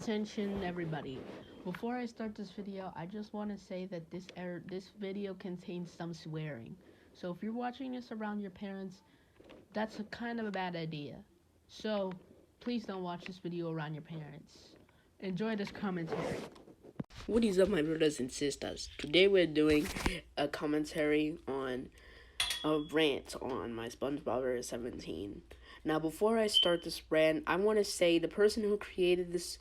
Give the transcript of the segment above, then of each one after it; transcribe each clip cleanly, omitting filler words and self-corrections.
Attention everybody. Before I start this video, I just want to say that this video contains some swearing. So if you're watching this around your parents, that's a kind of a bad idea. So please don't watch this video around your parents. Enjoy this commentary. What is up, my brothers and sisters? Today we're doing a commentary on a rant on my SpongeBob 17. Now, before I start this rant, I want to say the person who created this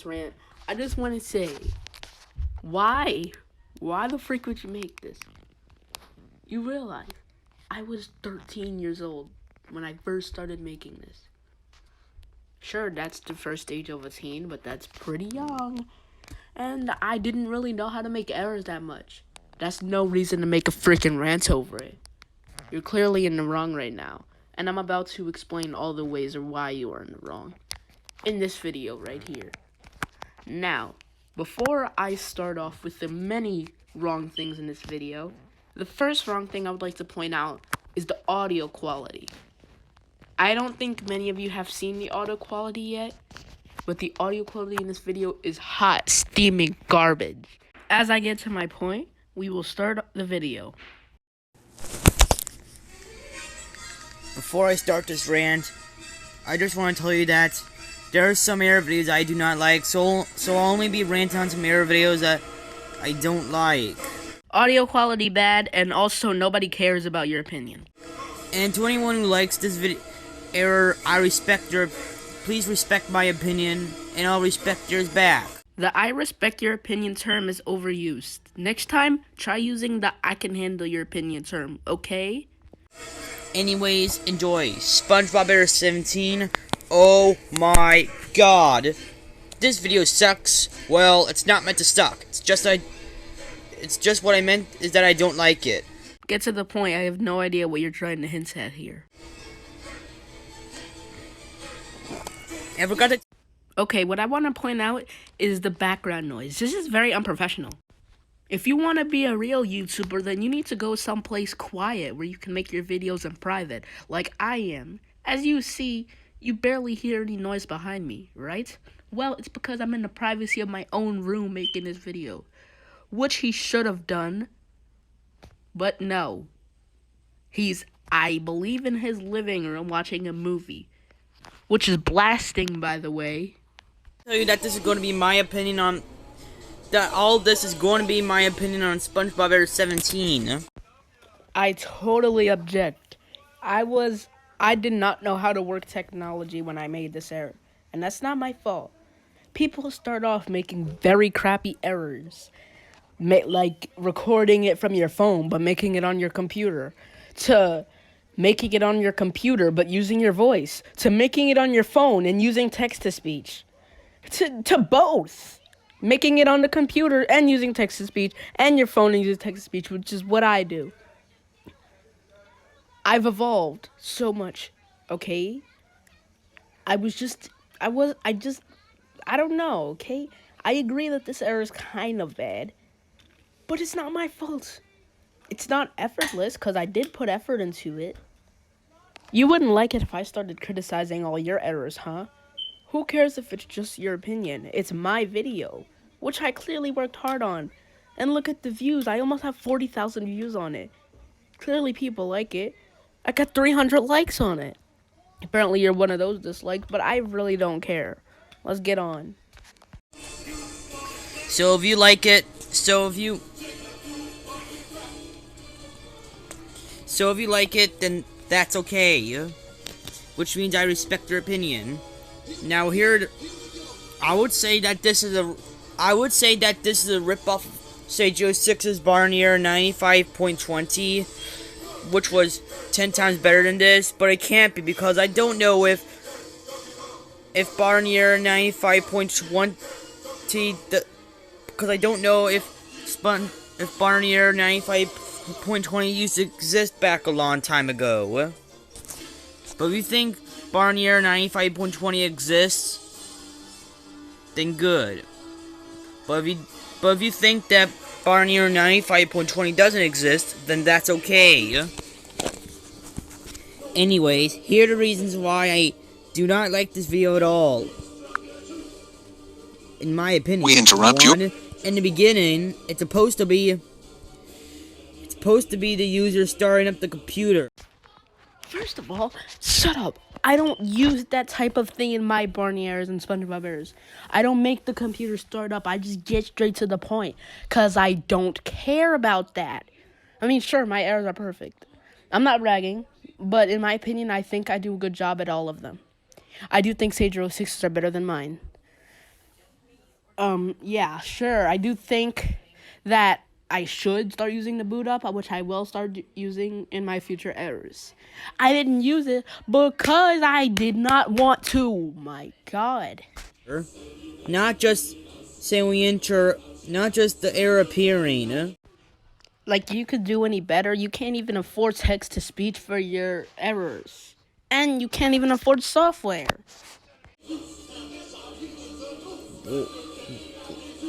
rant, I just want to say, why the freak would you make this? You realize I was 13 years old when I first started making this. Sure, that's the first stage of a teen, but that's pretty young. And I didn't really know how to make errors that much. That's no reason to make a freaking rant over it. You're clearly in the wrong right now. And I'm about to explain all the ways or why you are in the wrong in this video right here. Now, before I start off with the many wrong things in this video, the first wrong thing I would like to point out is the audio quality. I don't think many of you have seen the audio quality yet, but the audio quality in this video is hot, steaming garbage. As I get to my point, we will start the video. Before I start this rant, I just want to tell you that there are some error videos I do not like, so I'll only be ranting on some error videos that I don't like. Audio quality bad, and also nobody cares about your opinion. And to anyone who likes this video error, please respect my opinion, and I'll respect yours back. The I respect your opinion term is overused. Next time, try using the I can handle your opinion term, okay? Anyways, enjoy SpongeBob 17. Oh my god. This video sucks. Well, it's not meant to suck. It's just what I meant is that I don't like it. Get to the point. I have no idea what you're trying to hint at here. I forgot to... Okay, what I want to point out is the background noise. This is very unprofessional. If you want to be a real YouTuber, then you need to go someplace quiet where you can make your videos in private, like I am. As you see, you barely hear any noise behind me, right? Well, it's because I'm in the privacy of my own room making this video, which he should have done, but no. He's, I believe, in his living room watching a movie, which is blasting, by the way. I'll tell you that this is going to be my opinion on... that all this is going to be my opinion on SpongeBob 17. I totally object. I did not know how to work technology when I made this error, and that's not my fault. People start off making very crappy errors, like recording it from your phone but making it on your computer, to making it on your computer but using your voice, to making it on your phone and using text-to-speech, to both. Making it on the computer and using text-to-speech, and your phone and using text-to-speech, which is what I do. I've evolved so much, okay? I don't know, okay? I agree that this error is kind of bad, but it's not my fault. It's not effortless, because I did put effort into it. You wouldn't like it if I started criticizing all your errors, huh? Who cares if it's just your opinion? It's my video, which I clearly worked hard on. And look at the views. I almost have 40,000 views on it. Clearly people like it. I got 300 likes on it. Apparently you're one of those dislikes, but I really don't care. Let's get on. So if you like it, then that's okay. Which means I respect your opinion. Now here, I would say that this is a ripoff of Sage 06's Barnier 95.20, which was 10 times better than this, but it can't be because I don't know if Barnier 95.20, because I don't know if Barnier 95.20 used to exist back a long time ago. But if you think Barnier 95.20 exists, then good. But if you think that Barnier 95.20 doesn't exist, then that's okay. Anyways, here are the reasons why I do not like this video at all. in my opinion. We interrupt you. One, in the beginning, it's supposed to be the user starting up the computer. First of all, shut up. I don't use that type of thing in my Barney errors and SpongeBob errors. I don't make the computer start up. I just get straight to the point. Because I don't care about that. I mean, sure, my errors are perfect. I'm not bragging. But in my opinion, I think I do a good job at all of them. I do think Sage 06s are better than mine. Yeah, sure. I do think that I should start using the boot up, which I will start using in my future errors. I didn't use it because I did not want to. My God. Not just not just the error appearing. Like, you could do any better. You can't even afford text-to-speech for your errors. And you can't even afford software.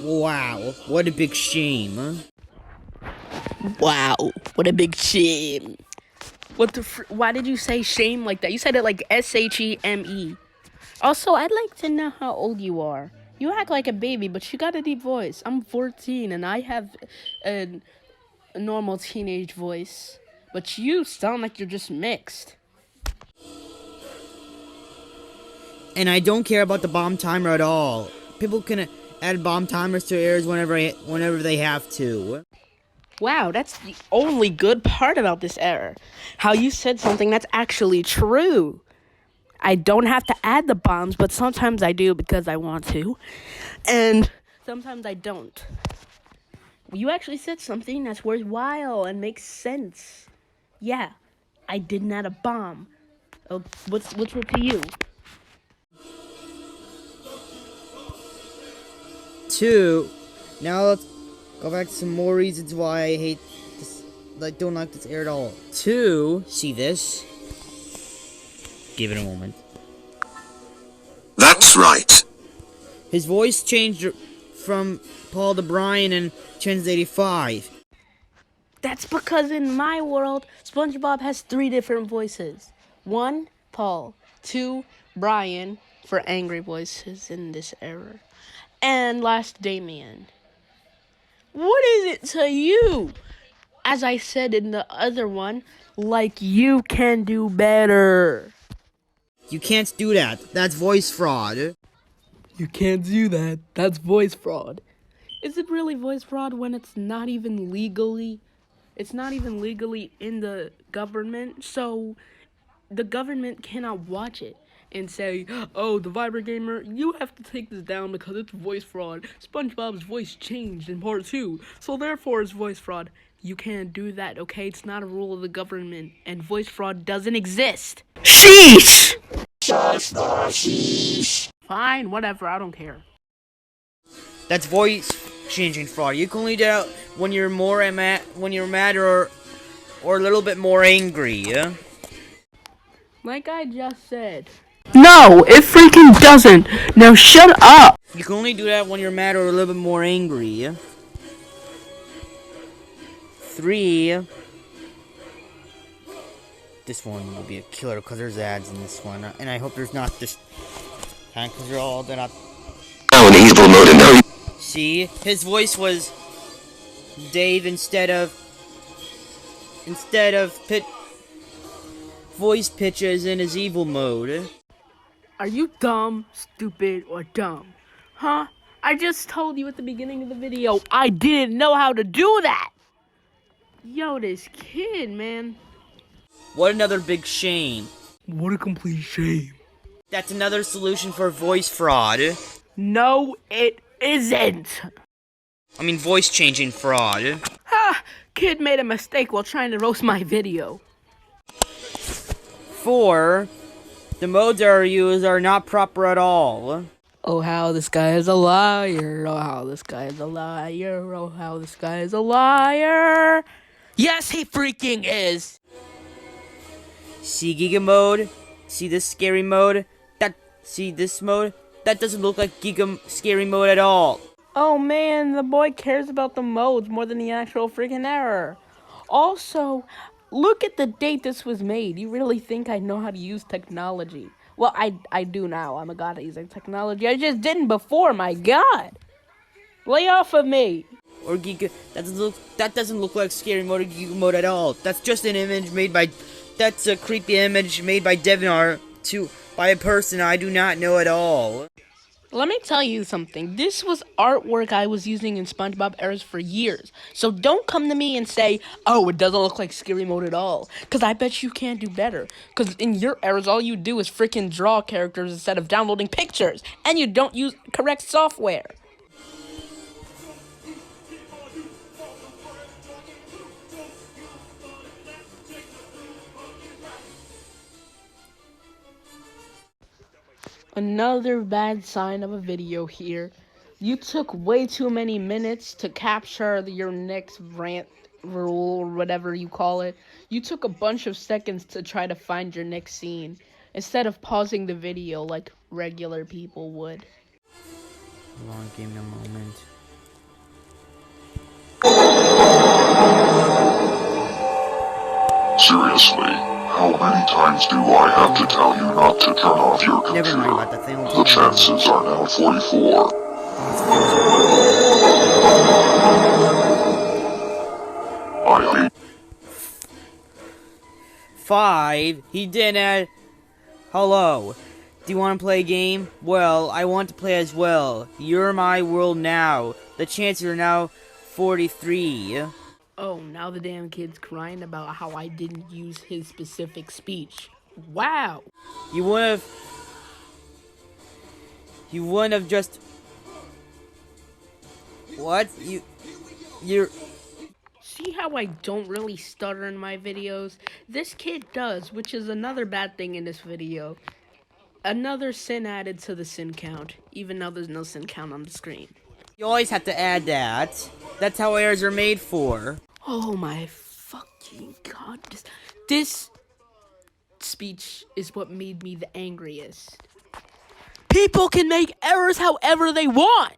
Wow, what a big shame. Wow, what a big shame. Why did you say shame like that? You said it like S-H-E-M-E. Also, I'd like to know how old you are. You act like a baby, but you got a deep voice. I'm 14, and I have a normal teenage voice. But you sound like you're just mixed. And I don't care about the bomb timer at all. People can add bomb timers to errors whenever they have to. Wow, that's the only good part about this error. How you said something that's actually true. I don't have to add the bombs, but sometimes I do because I want to. And sometimes I don't. You actually said something that's worthwhile and makes sense. Yeah, I didn't add a bomb. Oh, what's it to you? 2. Now let's go back to some more reasons why I hate this. Like, don't like this error at all. 2. See this? Give it a moment. That's right. His voice changed from Paul to Brian in Chance 85. That's because in my world, SpongeBob has 3 different voices. 1, Paul. 2, Brian, for angry voices in this error. And last, Damien. What is it to you? As I said in the other one, like you can do better. You can't do that. That's voice fraud. You can't do that. That's voice fraud. Is it really voice fraud when it's not even legally? It's not even legally in the government, so the government cannot watch it and say, oh, TheVyber gamer, you have to take this down because it's voice fraud. SpongeBob's voice changed in part 2, so therefore it's voice fraud. You can't do that, okay? It's not a rule of the government, and voice fraud doesn't exist. Sheesh! Fine, whatever, I don't care. That's voice changing fraud. You can only do that when you're mad or a little bit more angry, yeah? Like I just said. No, it freaking doesn't. Now shut up. You can only do that when you're mad or a little bit more angry, yeah? 3. This one will be a killer because there's ads in this one, and I hope there's not this time because they're not. Now in evil mode and now. See, his voice was Dave instead of voice pitches in his evil mode. Are you dumb, stupid, or dumb? Huh? I just told you at the beginning of the video I didn't know how to do that. Yo, this kid, man. What another big shame. What a complete shame. That's another solution for voice fraud. No, it isn't. I mean, voice changing fraud. Ha! Kid made a mistake while trying to roast my video. 4. The modes that are used are not proper at all. Oh, how this guy is a liar. Oh, how this guy is a liar. Oh, how this guy is a liar. Yes, he freaking is. See Giga mode? See this scary mode? See this mode? That doesn't look like Giga scary mode at all. Oh man, the boy cares about the modes more than the actual freaking error. Also, look at the date this was made. You really think I know how to use technology? Well, I do now. I'm a god at using technology. I just didn't before, my god. Lay off of me. Or geek. That doesn't look like scary mode or geek mode at all. That's just an image made by. That's a creepy image made by Devinar by a person I do not know at all. Let me tell you something. This was artwork I was using in SpongeBob errors for years. So don't come to me and say, oh, it doesn't look like scary mode at all. Because I bet you can't do better. Because in your errors, all you do is freaking draw characters instead of downloading pictures. And you don't use correct software. Another bad sign of a video here. You took way too many minutes to capture your next rant rule or whatever you call it. You took a bunch of seconds to try to find your next scene instead of pausing the video like regular people would. Hold on, give me a moment. Seriously, how many times do I have to tell you not to turn off your computer? Never mind about that thing. The chances are now 44. I hate 5. He didn't. Hello. Do you want to play a game? Well, I want to play as well. You're my world now. The chances are now 43. Oh, now the damn kid's crying about how I didn't use his specific speech. Wow. You wouldn't have just. What? You're. See how I don't really stutter in my videos? This kid does, which is another bad thing in this video. Another sin added to the sin count, even though there's no sin count on the screen. You always have to add that. That's how errors are made for. Oh my fucking god. This speech is what made me the angriest. People can make errors however they want!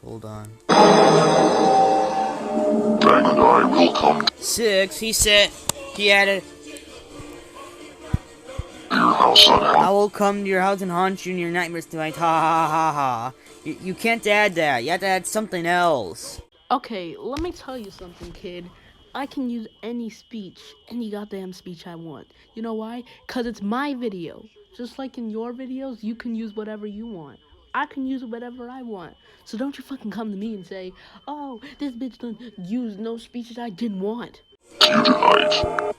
Hold on. Bang and I will come to 6. He said. He added. your house I will come to your house and haunt you in your nightmares tonight. Ha ha ha ha. You can't add that. You have to add something else. Okay, let me tell you something, kid. I can use any speech, any goddamn speech I want. You know why? Because it's my video. Just like in your videos, you can use whatever you want. I can use whatever I want. So don't you fucking come to me and say, oh, this bitch done used no speeches I didn't want. you tonight.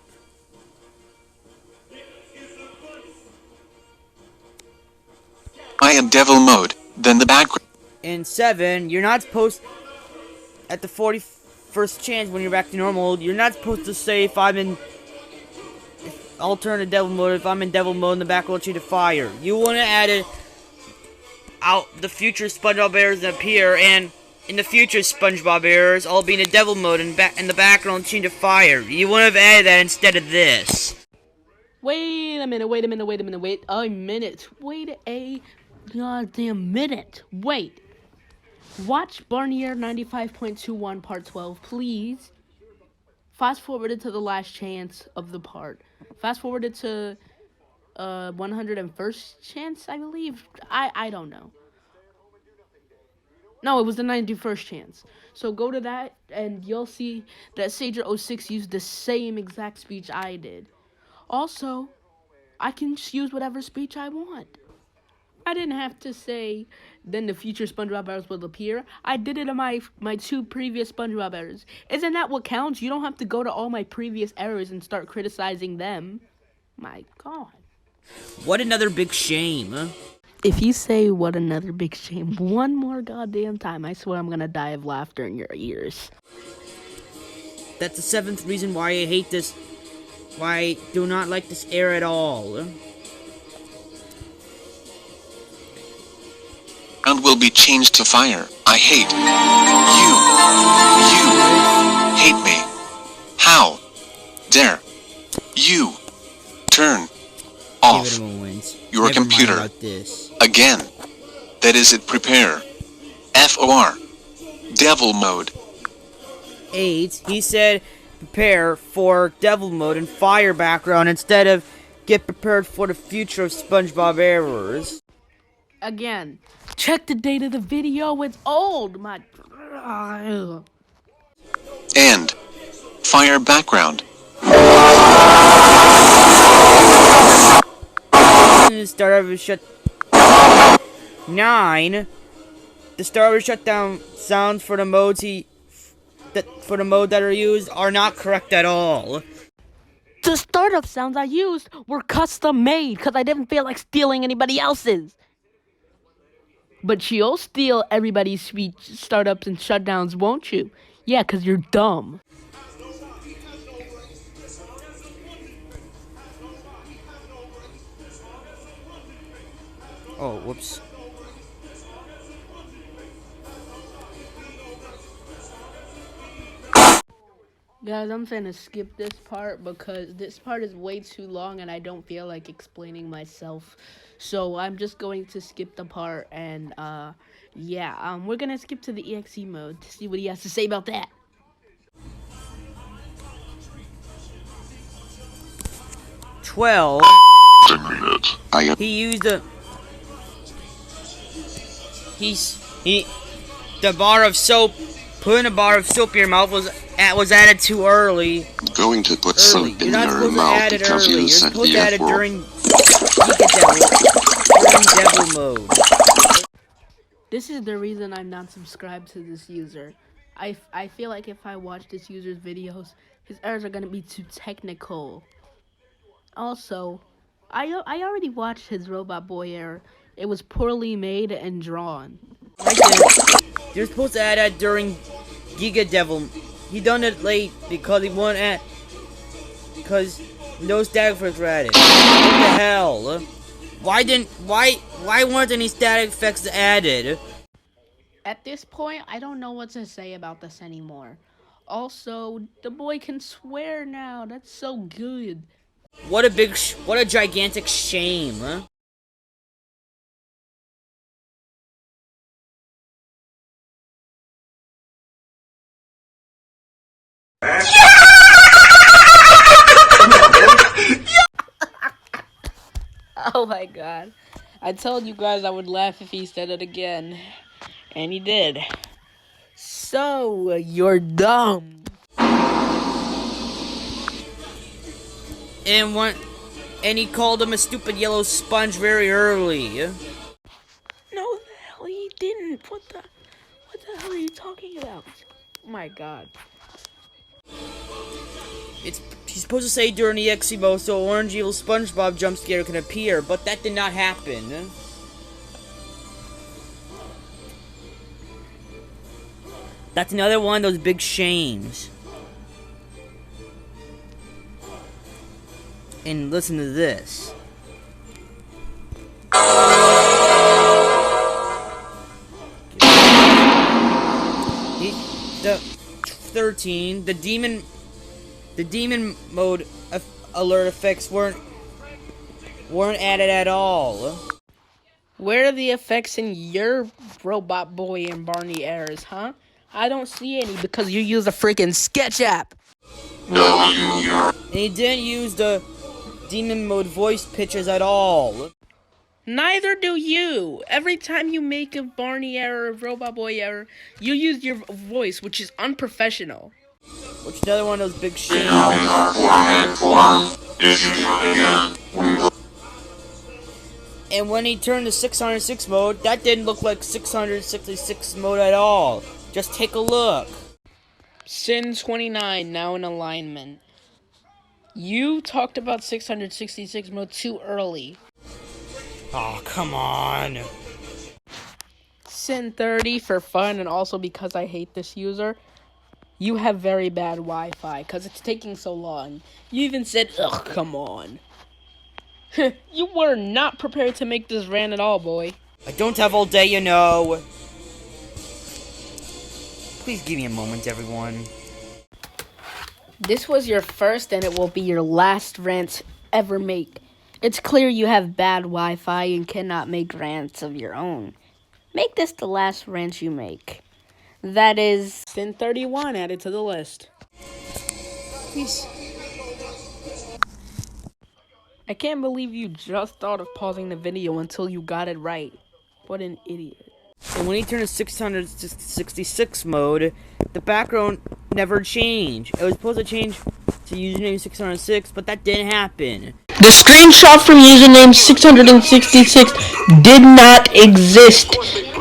I am devil mode, then the background. In 7, you're not supposed. At the 41st chance when you're back to normal, you're not supposed to say if I'm in. I'll turn to devil mode. If I'm in devil mode, in the back will change to fire. You want to add it. Out the future SpongeBob errors appear, and in the future SpongeBob errors, I'll be in a devil mode, and in the background change to fire. You would have added that instead of this. Wait a minute, wait a goddamn minute. Wait. Watch Barnier 95.21 part 12, please. Fast forwarded to the last chance of the part. Fast forwarded to 101st chance, I believe. I don't know. No, it was the 91st chance. So go to that and you'll see that Sager06 used the same exact speech I did. Also, I can just use whatever speech I want. I didn't have to say, then the future SpongeBob errors will appear. I did it in my 2 previous SpongeBob errors. Isn't that what counts? You don't have to go to all my previous errors and start criticizing them. My god. What another big shame. If you say what another big shame one more goddamn time, I swear I'm gonna die of laughter in your ears. That's the 7th reason why I hate this. Why I do not like this error at all. And will be changed to fire. I hate you. You hate me. How dare you turn off Give it a moment. your Never mind computer about this. again? That is it. Prepare. FOR. Devil mode. 8, he said prepare for devil mode and fire background instead of get prepared for the future of SpongeBob errors. Again, check the date of the video. It's old. And fire background. The start of a 9. The start of a shutdown sounds for the modes that are used are not correct at all. The startup sounds I used were custom made because I didn't feel like stealing anybody else's. But you'll steal everybody's speech startups and shutdowns, won't you? Yeah, because you're dumb. Oh, whoops. Guys, I'm finna skip this part because this part is way too long and I don't feel like explaining myself. So I'm just going to skip the part and we're gonna skip to the EXE mode to see what he has to say about that. He used a the bar of soap. Putting a bar of soap in your mouth was added too early. Going to put soap in You're not your supposed to mouth add it because early. you You're said supposed to the add it F word. during devil mode. This is the reason I'm not subscribed to this user. I feel like if I watch this user's videos, his errors are gonna be too technical. Also, I already watched his Robot Boy error. It was poorly made and drawn. Right there. You're supposed to add that during Giga Devil. He done it late because he won't add. Because no static effects were added. What the hell? Why weren't any static effects added? At this point, I don't know what to say about this anymore. Also, the boy can swear now. That's so good. What a gigantic shame. Huh? Oh my god. I told you guys I would laugh if he said it again. And he did. So, you're dumb. And he called him a stupid yellow sponge very early. No, the hell he didn't. What the hell are you talking about? Oh my god. He's supposed to say during the EXE mode so Orange Evil SpongeBob jump scare can appear, but that did not happen. That's another one of those big shames. And listen to this. The 13, the demon mode alert effects weren't added at all. Where are the effects in your Robot Boy and Barney errors, huh? I don't see any because you use a freaking sketch app. And he didn't use the demon mode voice pitches at all. Neither do you. Every time you make a Barney error, a Robot Boy error, you use your voice, which is unprofessional. Which is another one of those big shames. And when he turned to 606 mode, that didn't look like 666 mode at all. Just take a look. Sin 29, now in alignment. You talked about 666 mode too early. Oh, come on. Sin 30 for fun and also because I hate this user. You have very bad Wi-Fi because it's taking so long. You even said, ugh, come on. You were not prepared to make this rant at all, boy. I don't have all day, you know. Please give me a moment, everyone. This was your first and it will be your last rant ever make. It's clear you have bad Wi-Fi and cannot make rants of your own. Make this the last rant you make. That is sin 31 added to the list. I can't believe you just thought of pausing the video until you got it right. What an idiot. And when he turned to 666 mode, the background never changed. It was supposed to change to username 606, but that didn't happen. The screenshot from username 666 did not exist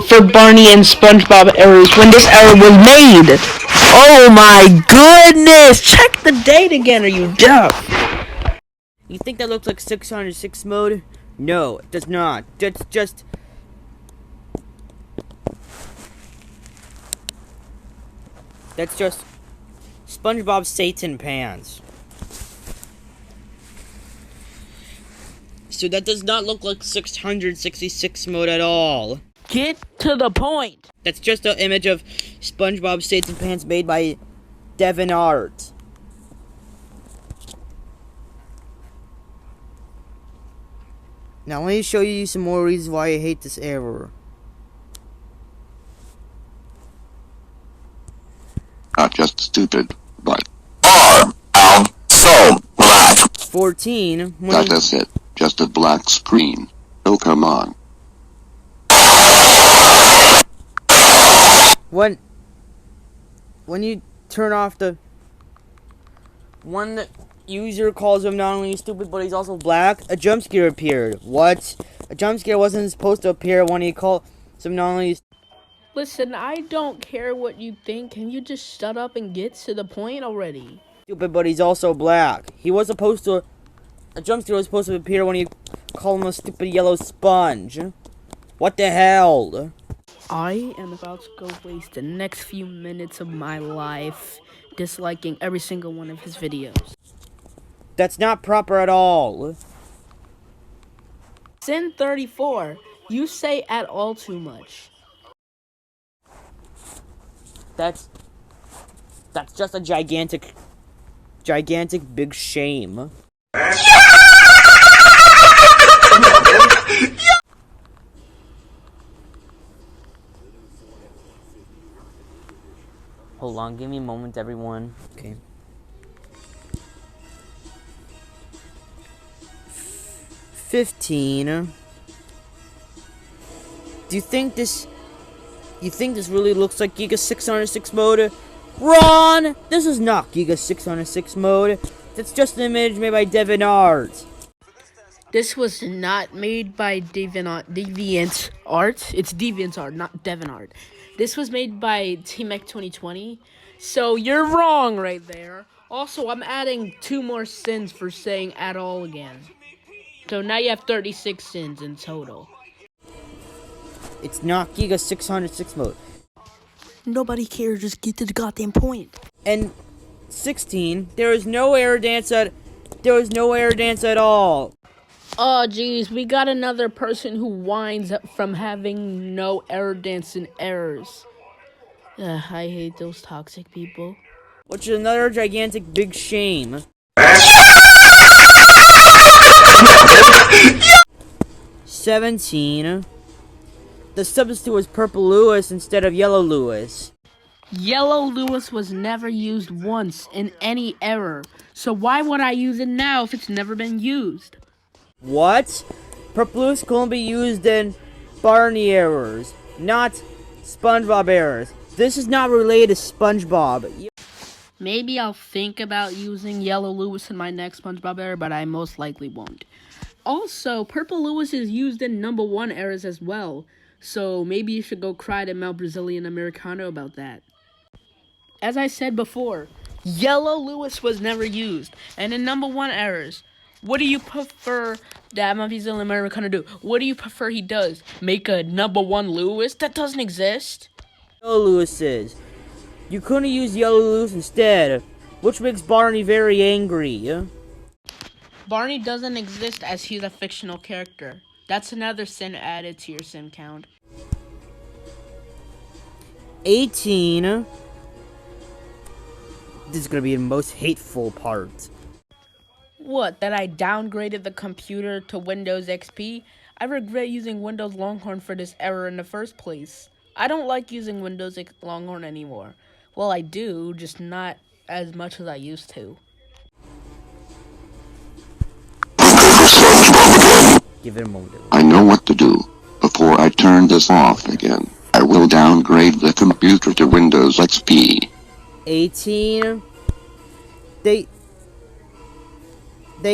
for Barney and SpongeBob errors when this error was made. Oh my goodness! Check the date again, are you dumb? You think that looks like 606 mode? No, it does not. That's just SpongeBob Satan Pants. So that does not look like 666 mode at all. Get to the point. That's just an image of SpongeBob Satan Pants made by Devin Art. Now let me show you some more reasons why I hate this error. Not just stupid, but so black. 14. That's it. Just a black screen. Oh, come on. When you turn off the one the user calls him not only stupid but he's also black, a jump scare appeared. What? A jump scare wasn't supposed to appear when he called him not only. Listen, I don't care what you think. Can you just shut up and get to the point already? Stupid, but he's also black. He was supposed to. A jump scare was supposed to appear when you call him a stupid yellow sponge. What the hell? I am about to go waste the next few minutes of my life disliking every single one of his videos. That's not proper at all. Sin 34. You say at all too much. That's just a gigantic big shame. Hold on, give me a moment, everyone. Okay. 15. Do you think this really looks like Giga 606 mode? Ron! This is not Giga 606 mode. That's just an image made by Devin Art. This was not made by Deviant Art. It's Deviant Art, not Devin Art. This was made by T-Mech 2020. So you're wrong right there. Also, I'm adding 2 more sins for saying at all again. So now you have 36 sins in total. It's not Giga 606 mode. Nobody cares, just get to the goddamn point. And 16, there was no error dance at all. Oh, geez, we got another person who whines from having no error dance and errors. I hate those toxic people. Which is another gigantic big shame. 17. The substitute was Purple Lewis instead of Yellow Lewis. Yellow Lewis was never used once in any error. So why would I use it now if it's never been used? What? Purple Lewis can only be used in Barney errors, not SpongeBob errors. This is not related to SpongeBob. Maybe I'll think about using Yellow Lewis in my next SpongeBob error, but I most likely won't. Also, Purple Lewis is used in number 1 errors as well. So maybe you should go cry to Mel Brazilian Americano about that. As I said before, Yellow Lewis was never used. And in number 1 errors, what do you prefer that Mel Brazilian Americano do? What do you prefer he does? Make a number 1 Lewis? That doesn't exist. Yellow Lewis is. You couldn't use Yellow Lewis instead, which makes Barney very angry. Barney doesn't exist as he's a fictional character. That's another sin added to your sin count. 18. This is gonna be the most hateful part. What, that I downgraded the computer to Windows XP? I regret using Windows Longhorn for this error in the first place. I don't like using Windows Longhorn anymore. Well, I do, just not as much as I used to. Give it a moment. I know what to do. Before I turn this off again, I will downgrade the computer to Windows XP. 18. They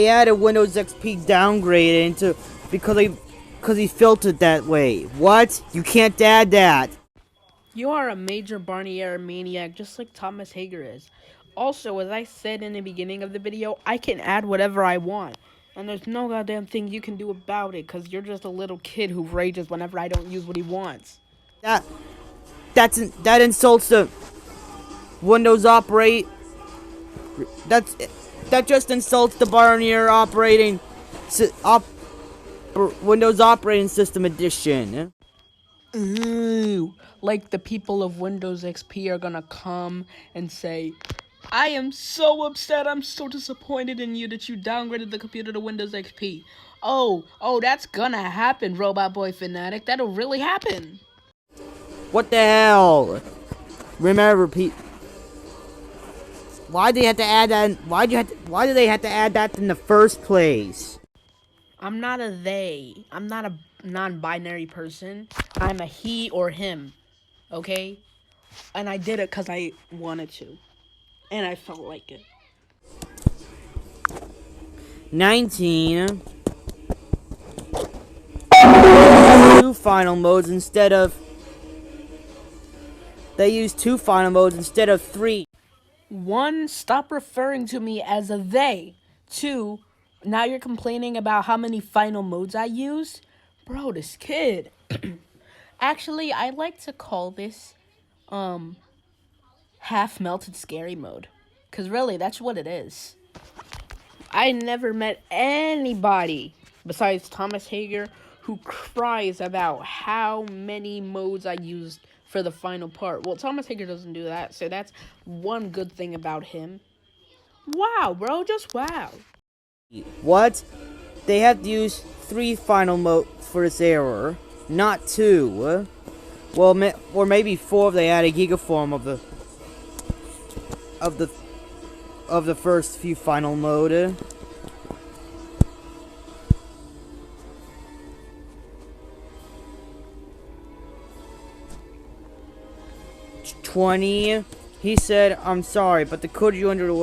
added Windows XP downgrade into because he filtered that way. What? You can't add that. You are a major Barnier maniac, just like Thomas Hager is. Also, as I said in the beginning of the video, I can add whatever I want. And there's no goddamn thing you can do about it, because you're just a little kid who rages whenever I don't use what he wants. That insults the Windows operate. That just insults the Barnier Windows operating system edition. Ooh, like the people of Windows XP are gonna come and say, I am so upset, I'm so disappointed in you that you downgraded the computer to Windows XP. Oh, that's gonna happen, Robot Boy Fanatic. That'll really happen. What the hell? Remember, why do they have to add that? Why do they have to add that in the first place? I'm not a they. I'm not a non-binary person. I'm a he or him. Okay? And I did it because I wanted to. And I felt like it. 19. Two final modes instead of. They use 2 final modes instead of 3. 1, stop referring to me as a they. 2, now you're complaining about how many final modes I used? Bro, this kid. Actually, I like to call this, half-melted scary mode. Because really, that's what it is. I never met anybody besides Thomas Hager who cries about how many modes I used for the final part. Well, Thomas Hager doesn't do that, so that's one good thing about him. Wow, bro, just wow. What? They have to use 3 final modes for this error, not 2. Well, or maybe 4 if they add a gigaform of the first few final mode. $20. He said, I'm sorry, but the code you entered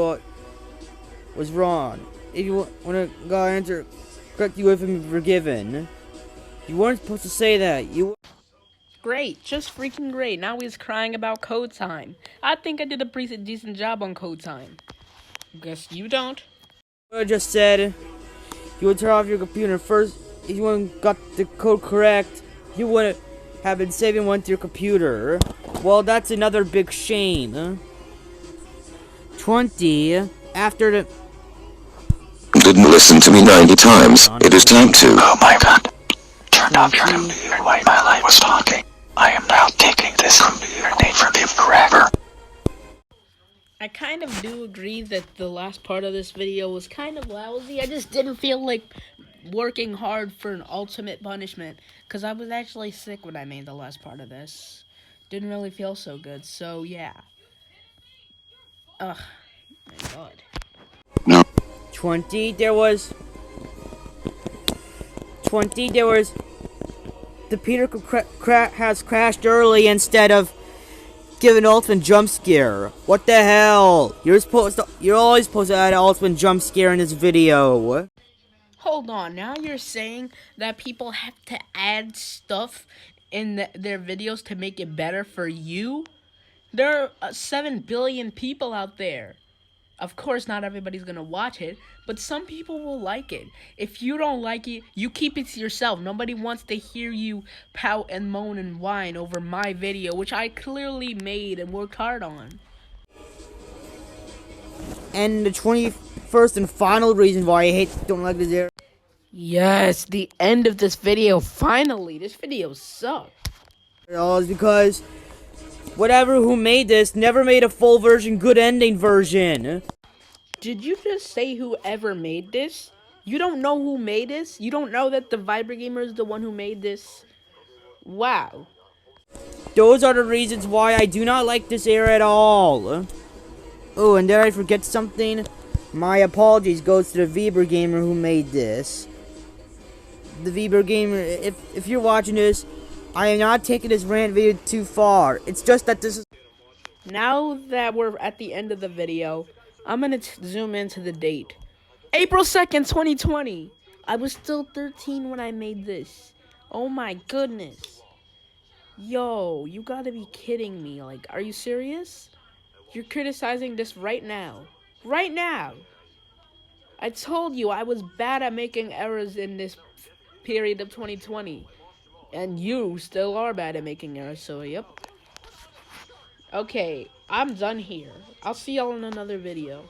was wrong. If you want to go enter correct, you have been forgiven. You weren't supposed to say that. Great, just freaking great. Now he's crying about code time. I think I did a pretty decent job on code time. Guess you don't. I just said you would turn off your computer first. If you wouldn't got the code correct, you wouldn't have been saving one to your computer. Well, that's another big shame. 20. After the... Didn't listen to me 90 times. It is time to... Oh my god. Turn off your computer while my life was talking. I am now taking this computer name from you forever. I kind of do agree that the last part of this video was kind of lousy. I just didn't feel like working hard for an ultimate punishment. Because I was actually sick when I made the last part of this. Didn't really feel so good, so yeah. Ugh, my god. No. 20, there was... The Peter has crashed early instead of giving an ultimate jump scare. What the hell? You're always supposed to add an ultimate jump scare in this video. Hold on, now you're saying that people have to add stuff in their videos to make it better for you? There are 7 billion people out there. Of course, not everybody's gonna watch it, but some people will like it. If you don't like it, you keep it to yourself. Nobody wants to hear you pout and moan and whine over my video, which I clearly made and worked hard on. And the 21st and final reason why I don't like this error. Yes, the end of this video, finally. This video sucked. Is because whatever who made this never made a full version, good ending version. Did you just say whoever made this? You don't know who made this? You don't know that TheVyber Gamer is the one who made this? Wow. those are the reasons why I do not like this era at all. Oh, and did I forget something? My apologies goes to the Viber gamer who made this. The Viber gamer, if you're watching this, I am not taking this rant video too far. It's just that this is... Now that we're at the end of the video, I'm gonna zoom into the date. April 2nd, 2020. I was still 13 when I made this. Oh my goodness. Yo, you gotta be kidding me. Like, are you serious? You're criticizing this right now. Right now! I told you I was bad at making errors in this period of 2020. And you still are bad at making errors, so yep. Okay, I'm done here. I'll see y'all in another video.